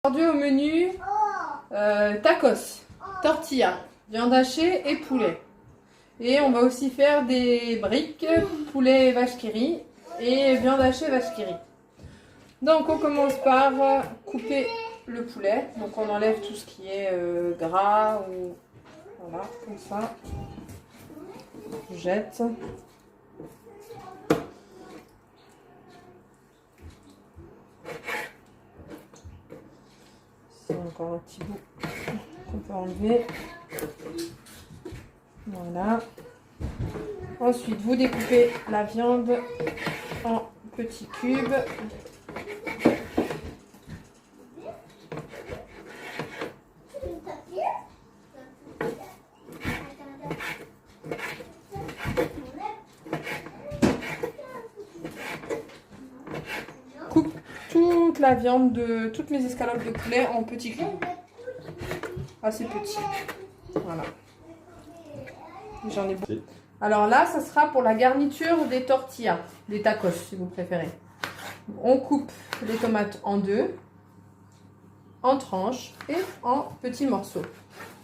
Aujourd'hui au menu, tacos, tortilla, viande hachée et poulet. Et on va aussi faire des briques, poulet vache qui rit et viande hachée vache qui rit. Donc on commence par couper le poulet. Donc on enlève tout ce qui est gras ou voilà, comme ça. Je jette. C'est encore un petit bout qu'on peut enlever. Voilà. Ensuite, vous découpez la viande en petits cubes. Coupe toute la viande de toutes mes escalopes de poulet en petits cubes. Assez petits. Voilà. J'en ai beaucoup. Alors là, ça sera pour la garniture des tortillas, des tacos si vous préférez. On coupe les tomates en deux, en tranches et en petits morceaux.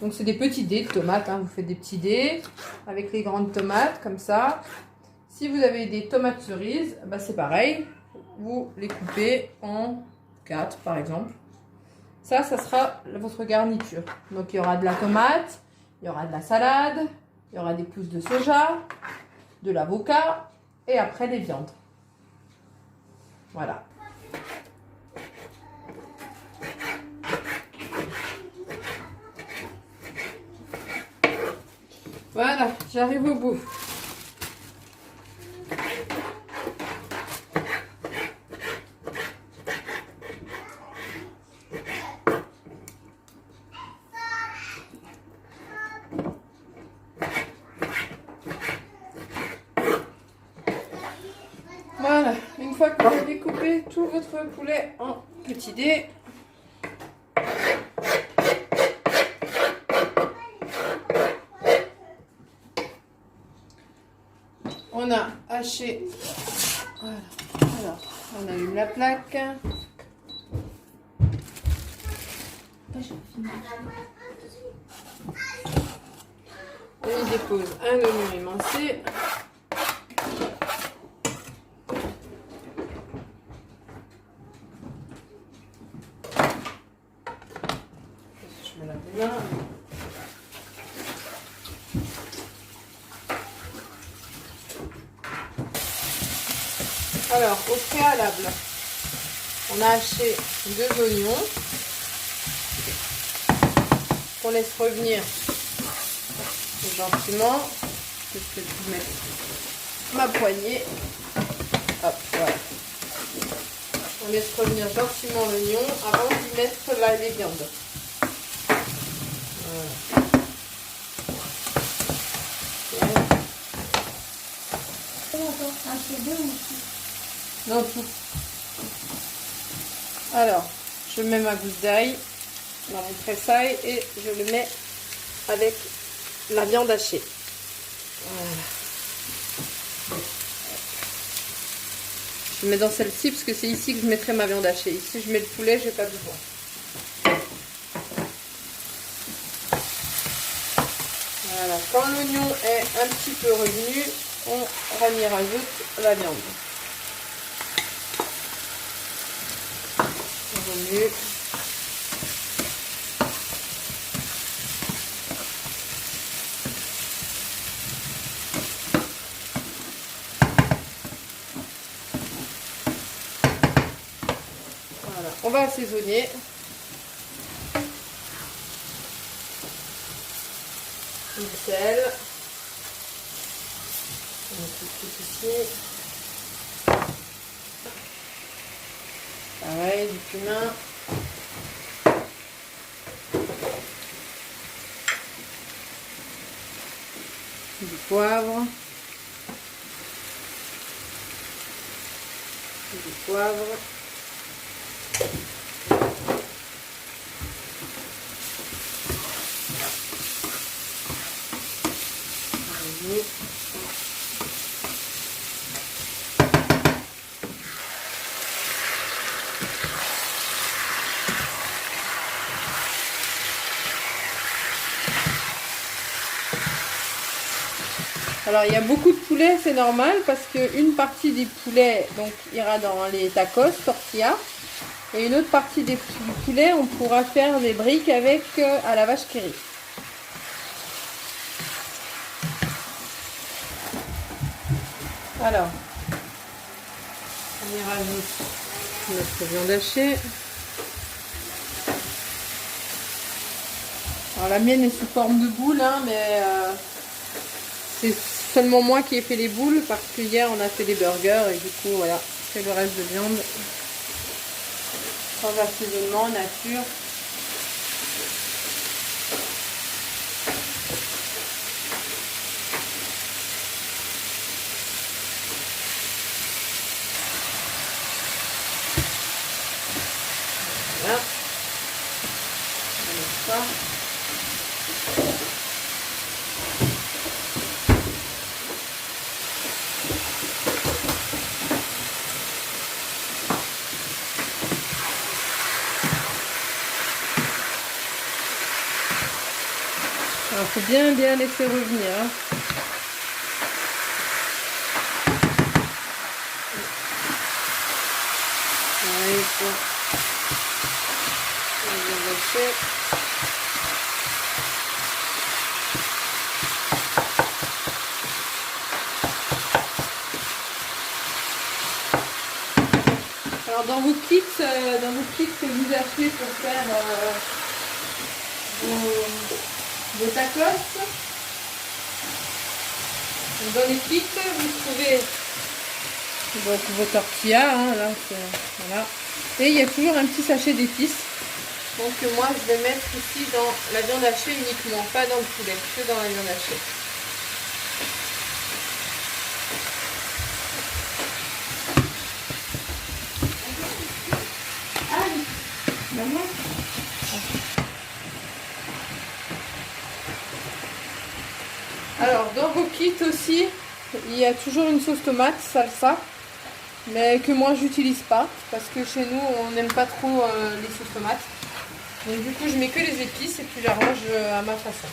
Donc c'est des petits dés de tomates, hein. Vous faites des petits dés avec les grandes tomates comme ça. Si vous avez des tomates cerises, bah c'est pareil. Vous les coupez en 4 par exemple. Ça sera votre garniture. Donc il y aura de la tomate, il y aura de la salade, il y aura des pousses de soja, de l'avocat et après les viandes. Voilà. Voilà, j'arrive au bout. Voilà, une fois que vous avez coupé tout votre poulet en petits dés, on a haché, voilà. Alors, on allume la plaque. On y dépose un oignon émincé. Je me lave les mains. Alors, au préalable, on a haché 2 oignons qu'on laisse revenir gentiment. Je vais mettre ma poignée. Hop, voilà. On laisse revenir gentiment l'oignon avant d'y mettre les viandes. Voilà. Non, tout. Alors, je mets ma gousse d'ail dans mon tressail et je le mets avec la viande hachée. Voilà. Je mets dans celle-ci parce que c'est ici que je mettrai ma viande hachée. Ici, je mets le poulet, j'ai pas besoin. Voilà. Quand l'oignon est un petit peu revenu, on y rajoute la viande. On remue. Voilà. On va assaisonner. Du sel. On met tout ici. Pareil, du cumin. Du poivre. Du poivre. Alors il y a beaucoup de poulet, c'est normal parce qu'une partie des poulets donc, ira dans les tacos, tortillas. Et une autre partie du poulet, on pourra faire des briques avec à la vache qui rit. Alors, on y rajoute notre viande hachée. Alors la mienne est sous forme de boule, hein, mais c'est seulement moi qui ai fait les boules parce que hier on a fait des burgers et du coup voilà, c'est le reste de viande. Sans assaisonnement, nature. Voilà. On met ça. Alors, faut bien laisser revenir. Hein. Allez, bon. On va bien lâcher. Alors dans vos kits que vous achetez pour faire vos tacos, dans les kits vous trouvez donc vos tortillas, hein, là, voilà. Et il y a toujours un petit sachet d'épices. Donc moi je vais mettre ici dans la viande hachée uniquement, pas dans le poulet, que dans la viande hachée. Alors dans vos kits aussi, il y a toujours une sauce tomate, salsa, mais que moi j'utilise pas parce que chez nous on n'aime pas trop les sauces tomates. Donc du coup je mets que les épices et puis j'arrange à ma façon.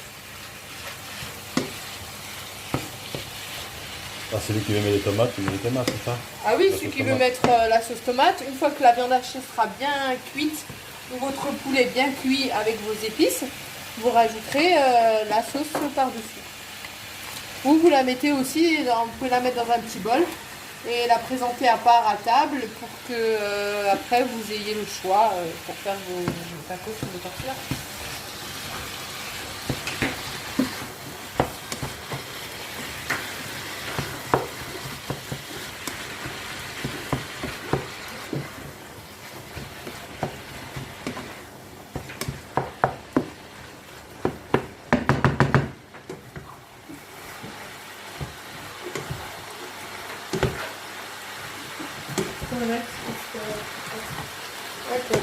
Ah, celui qui veut mettre les tomates, il met les tomates, c'est ça? Ah oui, celui qui veut mettre la sauce tomate, une fois que la viande hachée sera bien cuite, ou votre poulet bien cuit avec vos épices, vous rajouterez la sauce par-dessus. Ou vous la mettez aussi, vous pouvez la mettre dans un petit bol et la présenter à part à table pour que après vous ayez le choix pour faire vos tacos ou vos tortillas. Ok.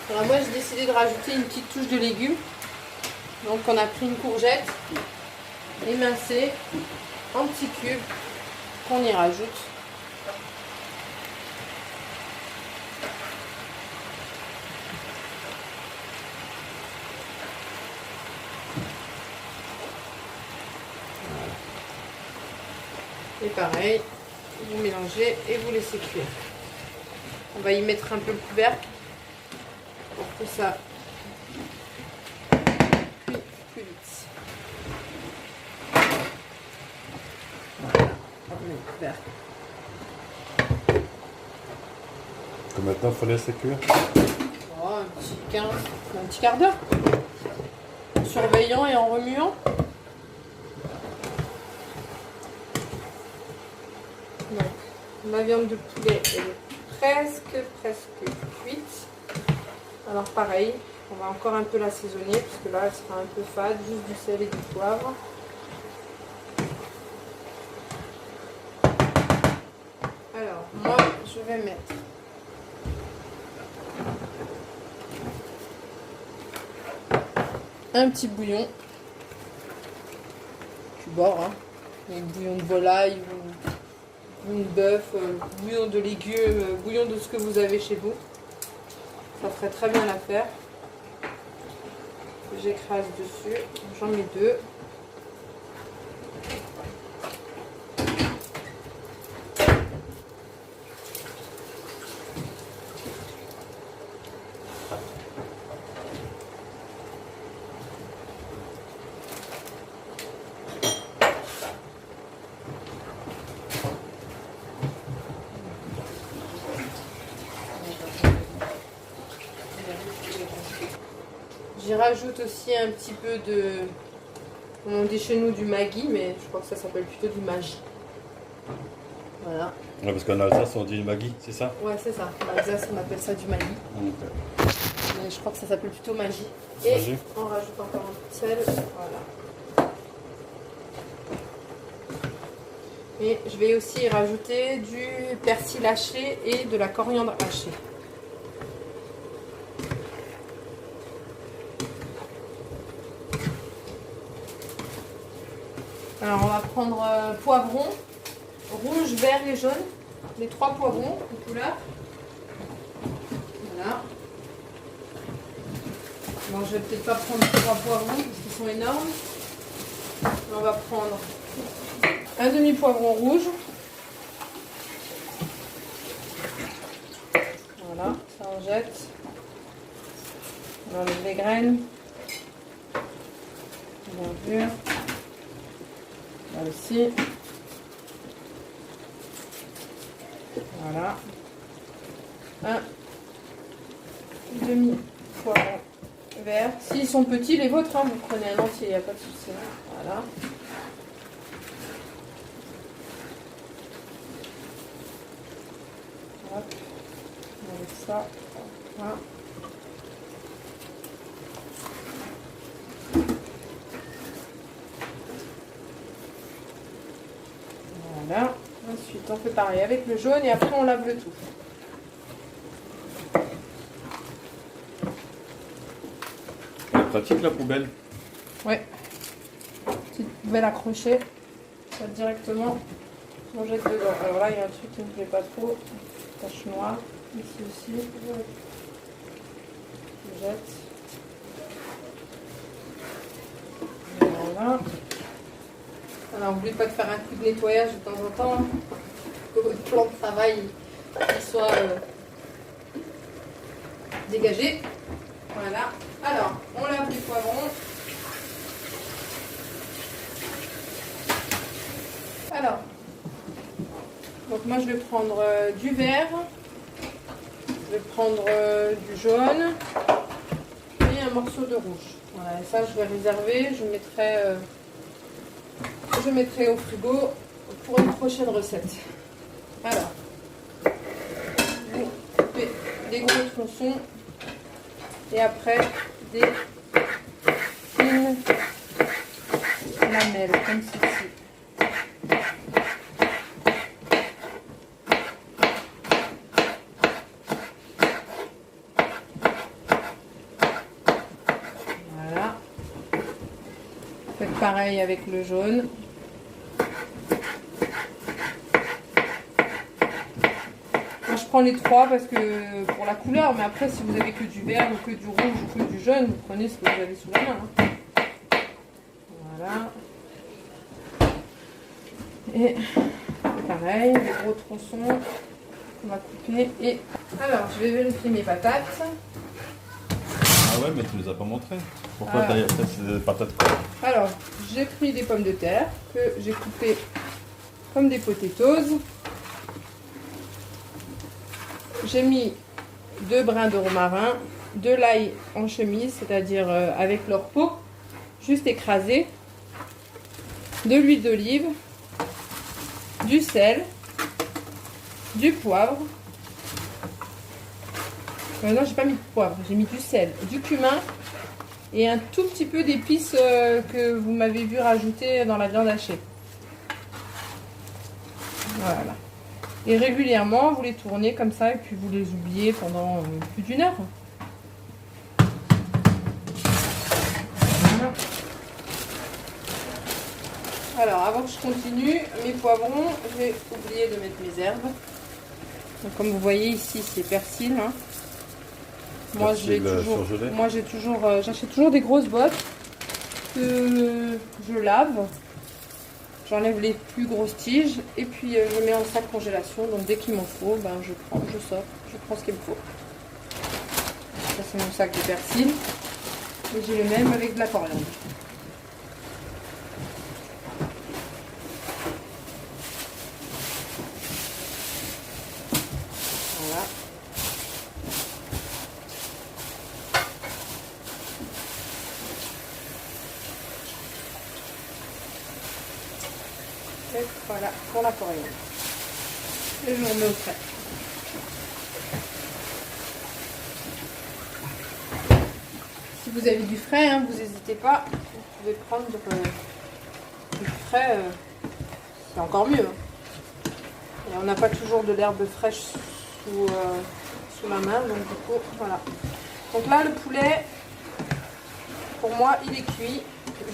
Alors moi j'ai décidé de rajouter une petite touche de légumes. Donc on a pris une courgette émincée en petits cubes qu'on y rajoute. Et pareil, vous mélangez et vous laissez cuire. On va y mettre un peu le couvercle pour que ça cuise plus vite. Voilà, on met le couvercle. Combien de temps il faut laisser cuire? Oh, un petit quart d'heure. En surveillant et en remuant. Donc, ma viande de poulet elle est presque cuite. Alors pareil, on va encore un peu l'assaisonner parce que là elle sera un peu fade, juste du sel et du poivre. Alors moi je vais mettre un petit bouillon du bord, hein. Donc, bouillon de volaille ou bouillon de bœuf, bouillon de légumes, bouillon de ce que vous avez chez vous. Ça ferait très bien l'affaire. J'écrase dessus, j'en mets deux. J'y rajoute aussi un petit peu de... On dit chez nous du Maggi, mais je crois que ça s'appelle plutôt du Maggi. Voilà. Ouais, parce qu'en Alsace, on dit Maggi, c'est ça? Ouais, c'est ça. En Alsace, on appelle ça du Maggi. Ok. Mais je crois que ça s'appelle plutôt Maggi. Et Maggi. on rajoute encore un peu de sel. Voilà. Et je vais aussi y rajouter du persil haché et de la coriandre hachée. Alors on va prendre poivron, rouge, vert et jaune. Les 3 poivrons de couleur. Voilà. Bon, je vais peut-être pas prendre 3 poivrons parce qu'ils sont énormes. On va prendre un demi-poivron rouge. Voilà, ça on jette. On enlève les graines. Bien sûr. Là aussi. Voilà. Un demi-poivron vert. S'ils sont petits, les vôtres, hein, vous prenez un entier, il n'y a pas de souci. Voilà. Hop. Avec ça. Voilà. Voilà. Ensuite, on fait pareil avec le jaune et après on lave le tout. C'est pratique la poubelle. Ouais. Petite poubelle accrochée. Ça directement, on jette dedans. Alors là, il y a un truc qui ne me plaît pas trop. Tache noire. Ici aussi. Je jette. Voilà. Alors, n'oubliez pas de faire un coup de nettoyage de temps en temps. Que votre plan de travail soit dégagé. Voilà. Alors, on lave les poivrons. Alors, donc moi je vais prendre du vert, je vais prendre du jaune et un morceau de rouge. Voilà, et ça je vais réserver, je mettrai au frigo pour une prochaine recette. Alors, vous coupez des gros tronçons et après des fines lamelles comme ceci. Voilà. Faites pareil avec le jaune. Je prends les 3 parce que pour la couleur, mais après si vous avez que du vert ou que du rouge ou que du jaune, vous prenez ce que vous avez sous la main. Hein. Voilà. Et pareil, les gros tronçons qu'on va couper. Et alors, je vais vérifier mes patates. Ah ouais, mais tu ne les as pas montrées. Pourquoi Ah. t'as fait ces patates quoi? Alors, j'ai pris des pommes de terre que j'ai coupées comme des potatoes. J'ai mis 2 brins de romarin, de l'ail en chemise, c'est-à-dire avec leur peau, juste écrasé, de l'huile d'olive, du sel, du poivre. Non, j'ai pas mis de poivre, j'ai mis du sel, du cumin et un tout petit peu d'épices que vous m'avez vu rajouter dans la viande hachée. Voilà. Et régulièrement, vous les tournez comme ça et puis vous les oubliez pendant plus d'1 heure. Voilà. Alors, avant que je continue, mes poivrons, j'ai oublié de mettre mes herbes. Donc, comme vous voyez ici, c'est persil. Hein. Moi, j'achète toujours des grosses bottes que je lave. J'enlève les plus grosses tiges et puis je mets en sac congélation. Donc dès qu'il m'en faut, ben, je sors, je prends ce qu'il me faut. Ça c'est mon sac de persil. Et j'ai le même avec de la coriandre. Voilà. Et voilà pour la coriandre. Et je remets au frais. Si vous avez du frais, hein, vous n'hésitez pas. Vous pouvez prendre du frais, c'est encore mieux. Et on n'a pas toujours de l'herbe fraîche sous la main, donc du coup, voilà. Donc là, le poulet, pour moi, il est cuit.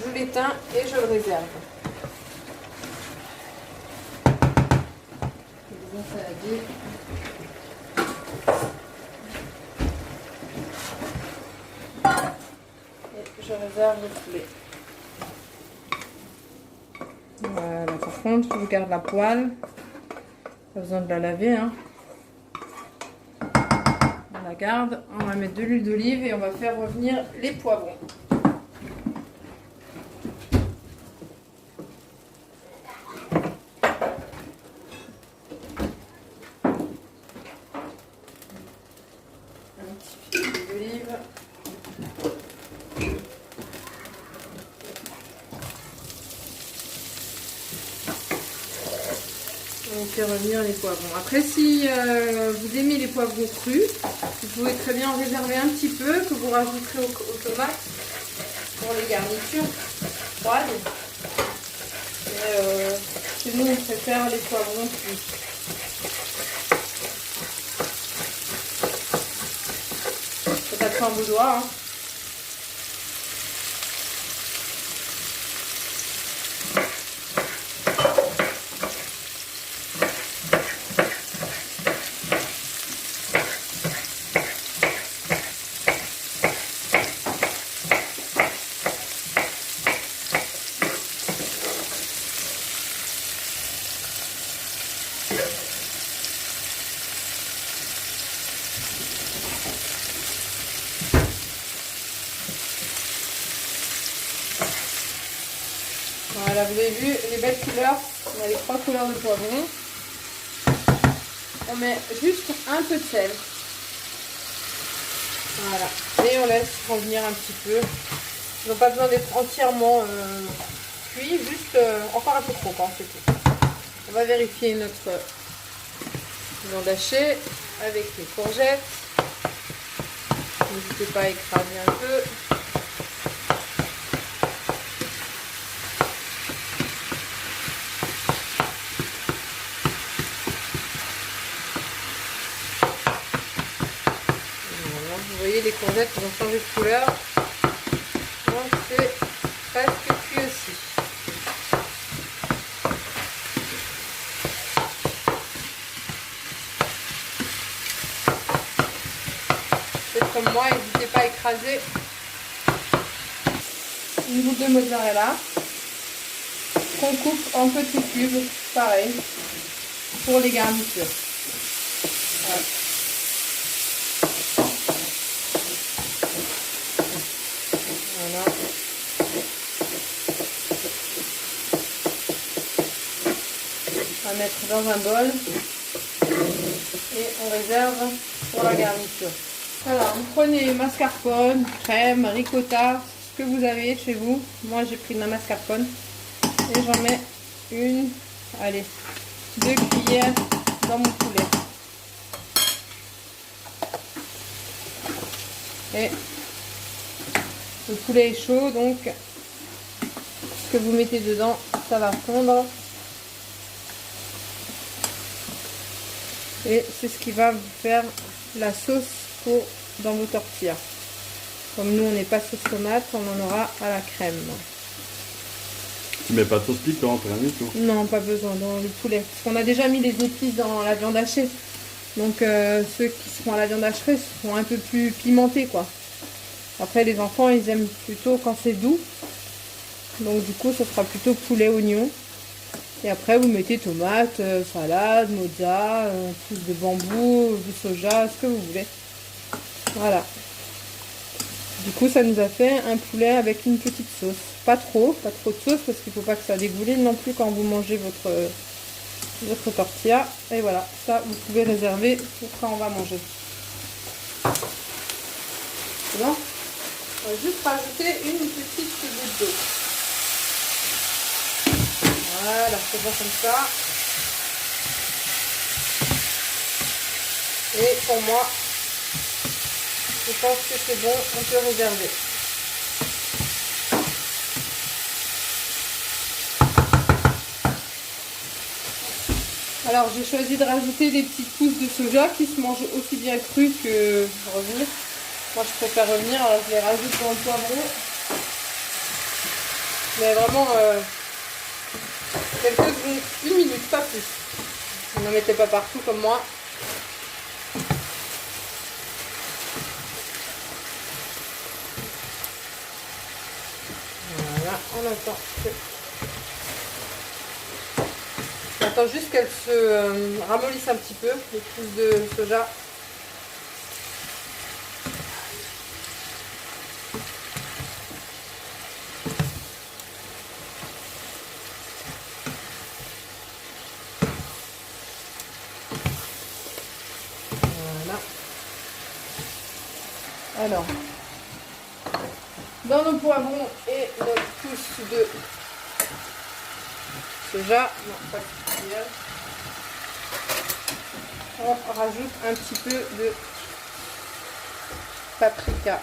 Je l'éteins et je le réserve. Bien saladé. Et je réserve le poulet. Voilà, par contre, je garde la poêle. Pas besoin de la laver, hein. On la garde. On va mettre de l'huile d'olive et on va faire revenir les poivrons. Un petit filet d'huile d'olive. On fait revenir les poivrons. Après, si vous aimez les poivrons crus, vous pouvez très bien en réserver un petit peu que vous rajouterez aux tomates pour les garnitures froides. Chez nous, on préfère les poivrons cuits. C'est pas trop un boudoir. Hein. Voilà, vous avez vu les belles couleurs. On a les 3 couleurs de poivron. On met juste un peu de sel. Voilà. Et on laisse revenir un petit peu. Ils n'ont pas besoin d'être entièrement cuits, juste encore un peu trop, hein, c'est tout. On va vérifier notre viande hachée avec les courgettes. N'hésitez pas à écraser un peu. Vous voyez, les courgettes ont changé de couleur. Donc c'est presque cuit aussi. Faites comme moi, n'hésitez pas à écraser une goutte de mozzarella qu'on coupe en petits cubes, pareil, pour les garnitures. Voilà. Voilà. On va mettre dans un bol et on réserve pour la garniture. Voilà, vous prenez mascarpone, crème, ricotta, ce que vous avez chez vous. Moi j'ai pris de la mascarpone et j'en mets une, allez, 2 cuillères dans mon poulet. Et le poulet est chaud, donc ce que vous mettez dedans, ça va fondre. Et c'est ce qui va vous faire la sauce dans vos tortillas. Comme nous, on n'est pas sauce tomate, on en aura à la crème. Tu mets pas de sauce piquante, rien du tout? Non, pas besoin dans le poulet. Parce qu'on a déjà mis les épices dans la viande hachée. Donc ceux qui seront à la viande hachée seront un peu plus pimentés, quoi. Après, les enfants, ils aiment plutôt quand c'est doux. Donc du coup, ce sera plutôt poulet oignon. Et après, vous mettez tomates, salade, mozza, plus de bambou, du soja, ce que vous voulez. Voilà. Du coup, ça nous a fait un poulet avec une petite sauce. Pas trop de sauce, parce qu'il ne faut pas que ça dégouline non plus quand vous mangez votre tortilla. Et voilà, ça, vous pouvez réserver pour quand on va manger. C'est bon ? On va juste rajouter une petite goutte d'eau. Voilà, c'est bon comme ça. Et pour moi, je pense que c'est bon, on peut réserver. Alors j'ai choisi de rajouter des petites pousses de soja qui se mangent aussi bien crues que revenir. Moi je préfère revenir, alors je les rajoute dans le poivron. Mais vraiment une minute, pas plus. Vous n'en mettez pas partout comme moi. Voilà, on attend. J'attends juste qu'elles se ramollissent un petit peu, les pousses de soja. Voilà. Alors, dans nos poivrons et notre pousse de soja, non pas cuillère, on rajoute un petit peu de paprika.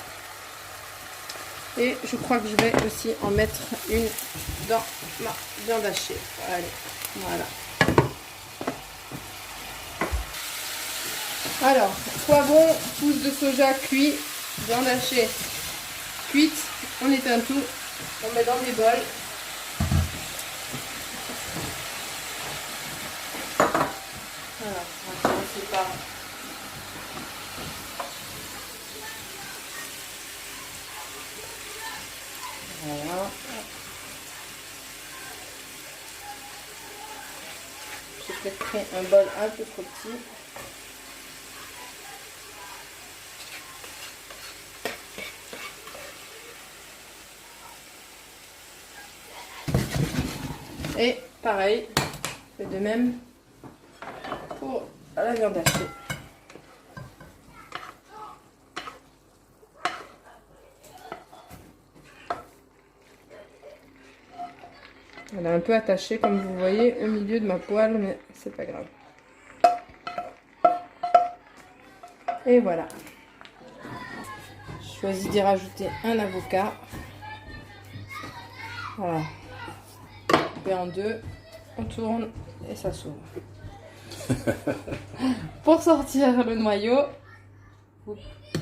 Et je crois que je vais aussi en mettre une dans ma viande hachée. Allez, voilà. Alors, poivron, pousse de soja cuit, viande hachée cuite, on éteint tout, on met dans des bols. Voilà, on va commencer par voilà. J'ai peut-être pris un bol un peu trop petit. Et pareil, c'est de même pour la viande hachée. Elle est un peu attachée comme vous voyez au milieu de ma poêle, mais c'est pas grave. Et voilà. Je choisis d'y rajouter un avocat. Voilà. Coupé en deux, on tourne et ça s'ouvre. Pour sortir le noyau, vous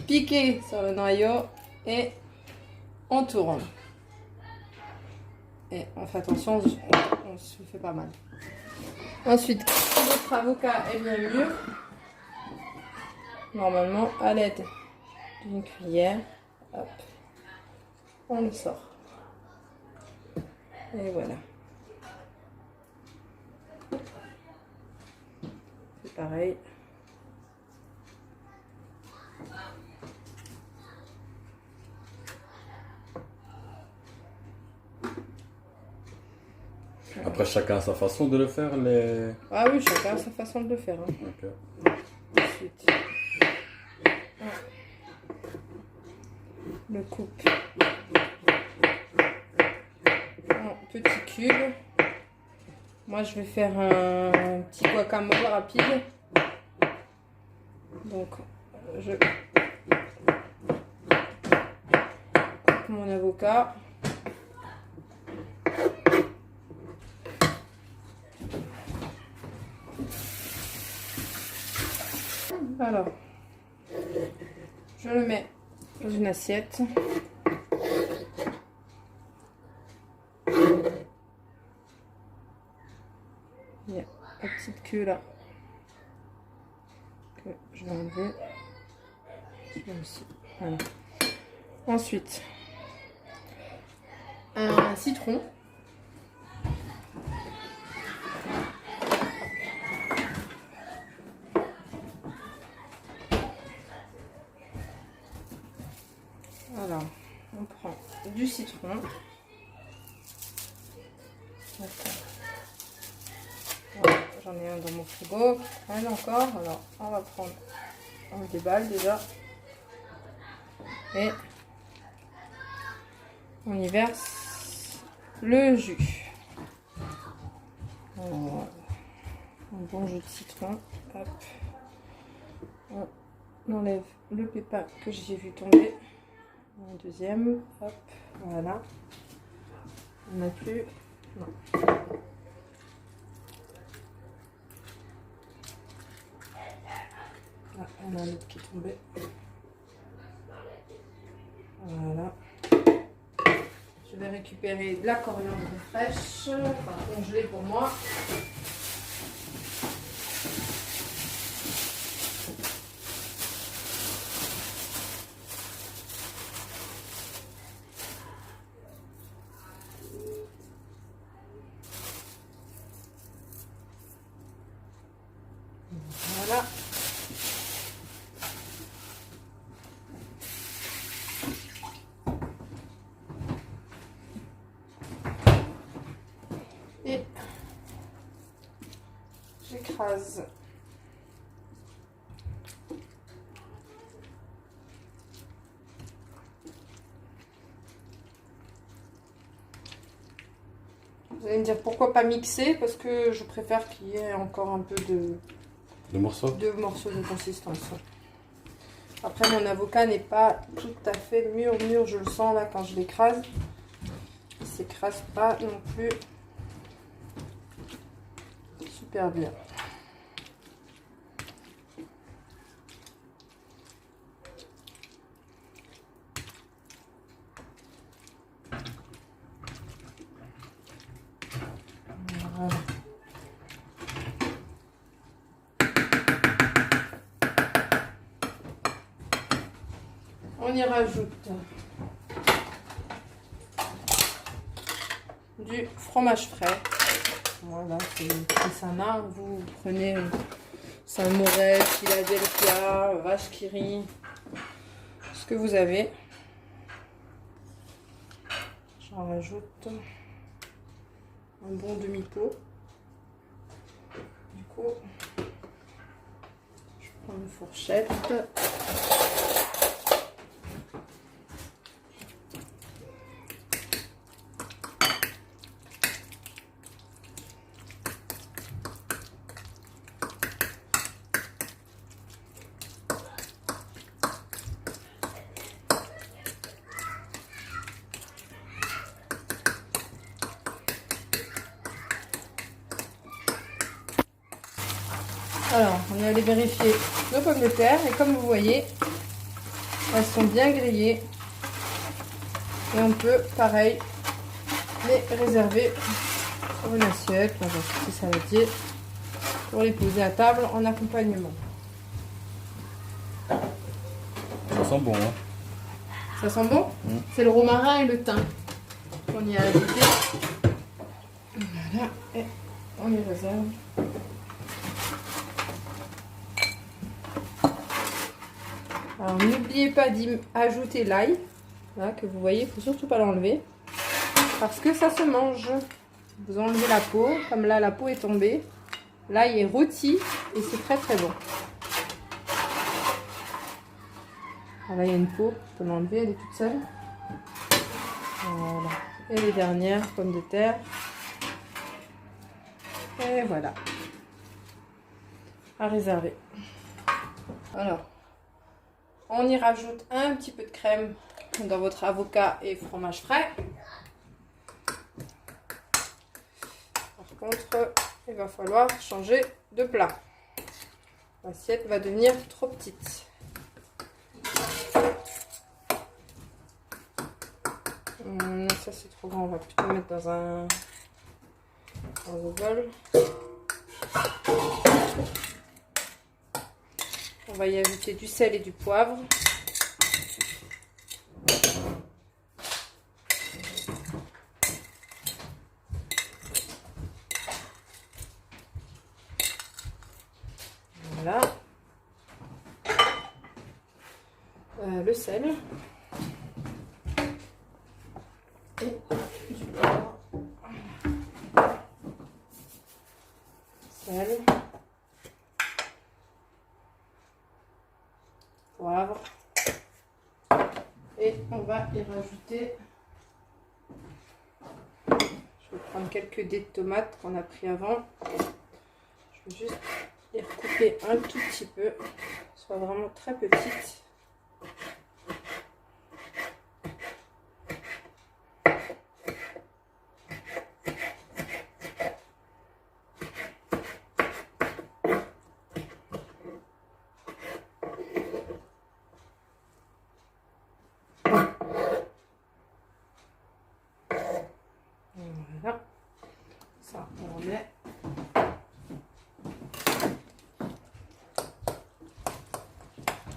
piquez sur le noyau et on tourne. Et on fait attention, on se fait pas mal. Ensuite, si votre avocat est bien mûr, normalement à l'aide d'une cuillère, hop, on le sort. Et voilà. C'est pareil. Après, chacun a sa façon de le faire, les... Ah oui, chacun a sa façon de le faire. Hein. Ok. Ensuite, on le coupe en petits cubes. Moi, je vais faire un petit guacamole rapide. Donc, je coupe mon avocat. Alors, je le mets dans une assiette. Il y a la petite queue là que je vais enlever. Aussi. Voilà. Ensuite, un citron. Alors, on prend du citron. Voilà, j'en ai un dans mon frigo qui traîne encore. Alors, on va prendre, on le déballe déjà. Et on y verse le jus. Un bon jus de citron. Hop. On enlève le pépin que j'ai vu tomber. Un deuxième. Hop. Voilà. On n'a plus. Non. Ah, on a un autre qui est tombé. Voilà. Je vais récupérer de la coriandre fraîche, enfin congelée pour moi. Voilà. Et j'écrase. Vous allez me dire pourquoi pas mixer, parce que je préfère qu'il y ait encore un peu Le morceau de consistance. Après, mon avocat n'est pas tout à fait mûr, je le sens là quand je l'écrase. Il ne s'écrase pas non plus super bien. Voilà. On y rajoute du fromage frais. Voilà, c'est Sana. Vous prenez Saint-Morel, Philadelphia, vache qui rit, ce que vous avez. J'en rajoute un bon demi-pot. Du coup, je prends une fourchette. Alors, on est allé vérifier nos pommes de terre et comme vous voyez, elles sont bien grillées. Et on peut, pareil, les réserver sur une assiette, dans un petit saladier, pour les poser à table en accompagnement. Ça sent bon, hein. Ça sent bon? C'est le romarin et le thym qu'on y a ajouté. Voilà, et on les réserve. Alors n'oubliez pas d'y ajouter l'ail, là, que vous voyez, il ne faut surtout pas l'enlever, parce que ça se mange. Vous enlevez la peau, comme là la peau est tombée, l'ail est rôti et c'est très très bon. Alors là il y a une peau, je peux l'enlever, elle est toute seule. Voilà. Et les dernières pommes de terre. Et voilà. À réserver. Alors. On y rajoute un petit peu de crème dans votre avocat et fromage frais. Par contre, il va falloir changer de plat. L'assiette va devenir trop petite. Ça c'est trop grand, on va plutôt mettre dans un bol. On va y ajouter du sel et du poivre. Voilà. Le sel. Et du poivre. Sel. Poivre. Et on va y rajouter, je Je vais prendre quelques dés de tomates qu'on a pris avant. Je vais juste les recouper un tout petit peu, qu'elles soient vraiment très petites. Voilà, ça on remet.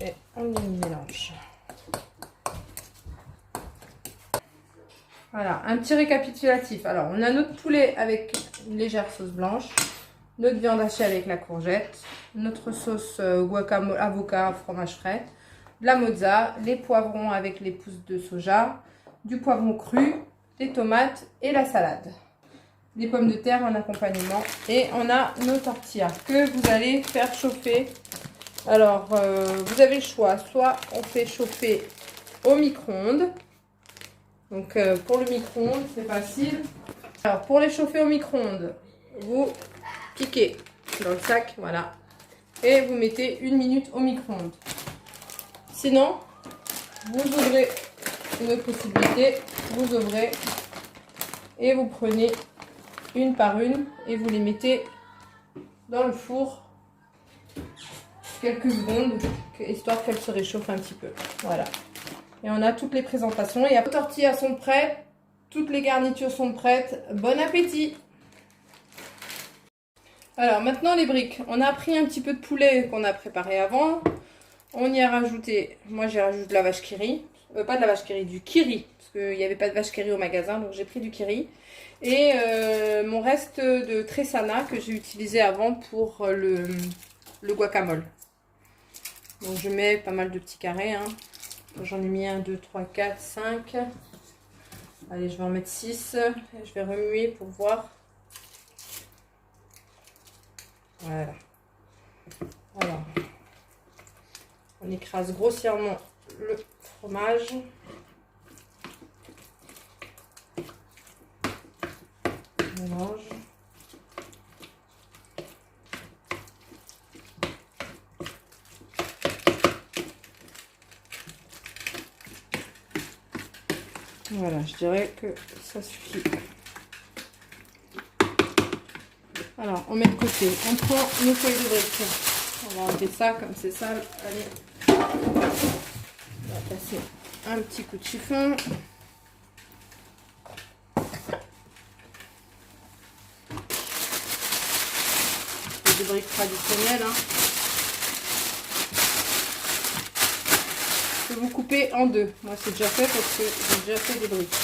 Et on y mélange. Voilà, un petit récapitulatif. Alors, on a notre poulet avec une légère sauce blanche, notre viande hachée avec la courgette, notre sauce guacamole, avocat, fromage frais, de la mozza, les poivrons avec les pousses de soja, du poivron cru, des tomates et la salade. Des pommes de terre en accompagnement. Et on a nos tortillas que vous allez faire chauffer. Alors, vous avez le choix. Soit on fait chauffer au micro-ondes. Donc, pour le micro-ondes, c'est facile. Alors, pour les chauffer au micro-ondes, vous piquez dans le sac, voilà. Et vous mettez 1 minute au micro-ondes. Sinon, vous ouvrez une autre possibilité. Vous ouvrez et vous prenez une par une et vous les mettez dans le four quelques secondes, histoire qu'elles se réchauffent un petit peu. Voilà. Et on a toutes les présentations. Et les tortillas sont prêtes. Toutes les garnitures sont prêtes. Bon appétit! Alors maintenant les briques. On a pris un petit peu de poulet qu'on a préparé avant. On y a rajouté, moi j'ai rajouté de la vache qui rit. Pas de la vache qui rit, du kiri. Parce qu'il n'y avait pas de vache qui rit au magasin. Donc j'ai pris du kiri. Et mon reste de tressana que j'ai utilisé avant pour le guacamole. Donc je mets pas mal de petits carrés. Hein. J'en ai mis 1, 2, 3, 4, 5. Allez, je vais en mettre 6. Je vais remuer pour voir. Voilà. Alors, on écrase grossièrement le fromage. On mélange. Voilà, je dirais que ça suffit. Alors, on met de côté. On prend nos feuilles de briques. On va enlever ça comme c'est sale. Allez. On va passer un petit coup de chiffon. C'est des briques traditionnelles. Hein. Vous coupez en deux. Moi, c'est déjà fait parce que j'ai déjà fait des briques.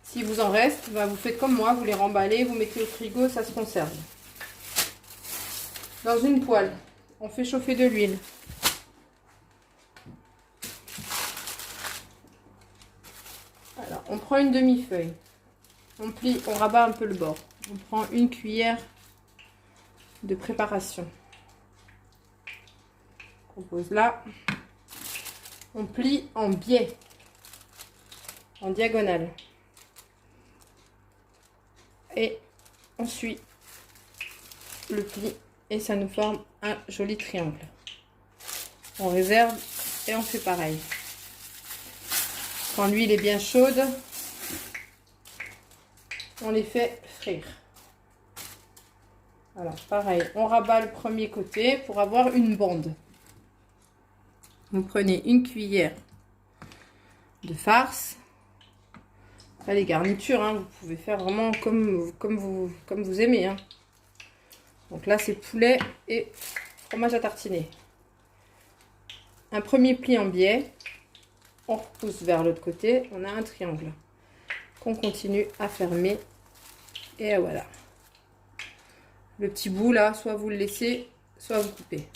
Si vous en reste, bah, vous faites comme moi, vous les remballez, vous mettez au frigo, ça se conserve. Dans une poêle, on fait chauffer de l'huile. Alors, on prend une demi-feuille. On plie, on rabat un peu le bord. On prend une cuillère de préparation. On pose là. On plie en biais, en diagonale. Et on suit le pli et ça nous forme un joli triangle. On réserve et on fait pareil. Quand l'huile est bien chaude, on les fait frire. Alors pareil, on rabat le premier côté pour avoir une bande. Vous prenez une cuillère de farce. Là, les garnitures, hein, vous pouvez faire vraiment comme vous aimez. Hein. Donc là, c'est poulet et fromage à tartiner. Un premier pli en biais. On repousse vers l'autre côté. On a un triangle qu'on continue à fermer. Et voilà. Le petit bout là, soit vous le laissez, soit vous coupez.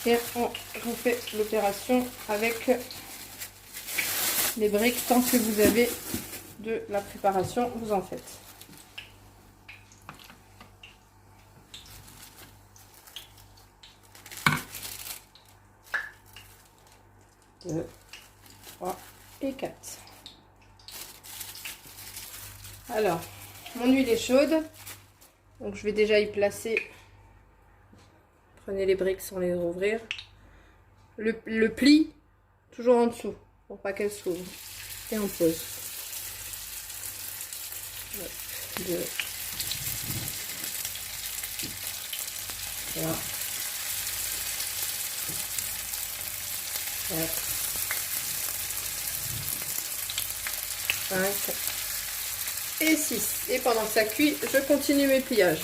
Et on refait l'opération avec les briques. Tant que vous avez de la préparation, vous en faites. 2, 3 et 4. Alors, mon huile est chaude. Donc je vais déjà y placer. Prenez les briques sans les rouvrir. Le pli, toujours en dessous, pour pas qu'elle s'ouvre. Et on pose. Deux. Voilà. 4. 5. Et 6. Et pendant que ça cuit, je continue mes pliages.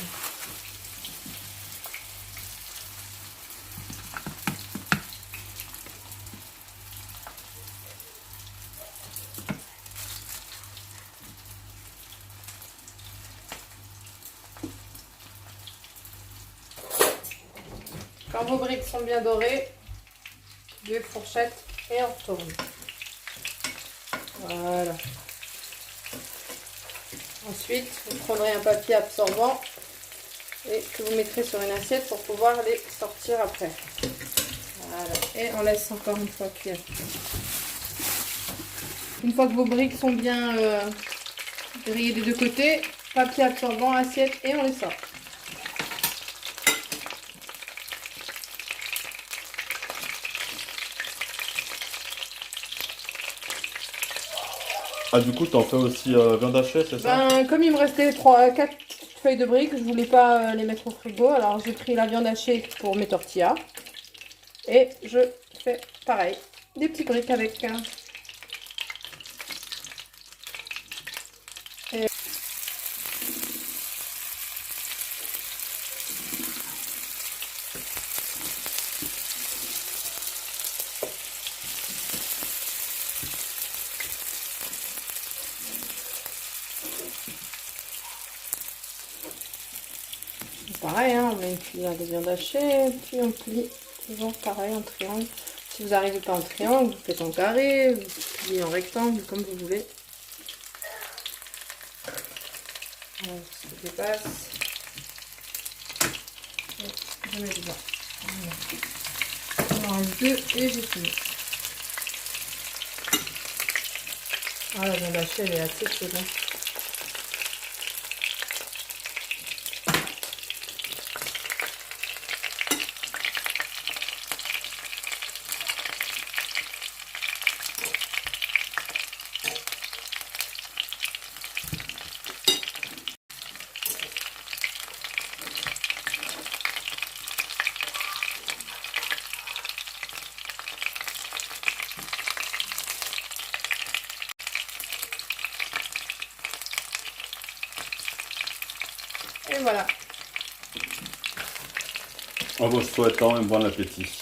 Quand vos briques sont bien dorées, 2 fourchettes et on retourne. Voilà. Ensuite, vous prendrez un papier absorbant et que vous mettrez sur une assiette pour pouvoir les sortir après. Voilà. Et on laisse encore une fois cuire. Une fois que vos briques sont bien grillées des deux côtés, papier absorbant, assiette et on les sort. Ah, du coup, t'en fais aussi viande hachée, c'est ça? Ben, comme il me restait 4 feuilles de briques, je voulais pas les mettre au frigo, alors j'ai pris la viande hachée pour mes tortillas. Et je fais pareil, des petits briques avec. Pareil, hein, on met une cuillère de viande hachée, puis on plie toujours pareil en triangle. Si vous n'arrivez pas en triangle, vous faites en carré, vous pliez en rectangle, comme vous voulez. Voilà, ce qui dépasse. Et je mets dedans. Voilà. On enlève 2 et j'ai fini. Ah, la viande hachée, elle est assez chaude. Hein. Et voilà. En vous souhaitant un bon appétit.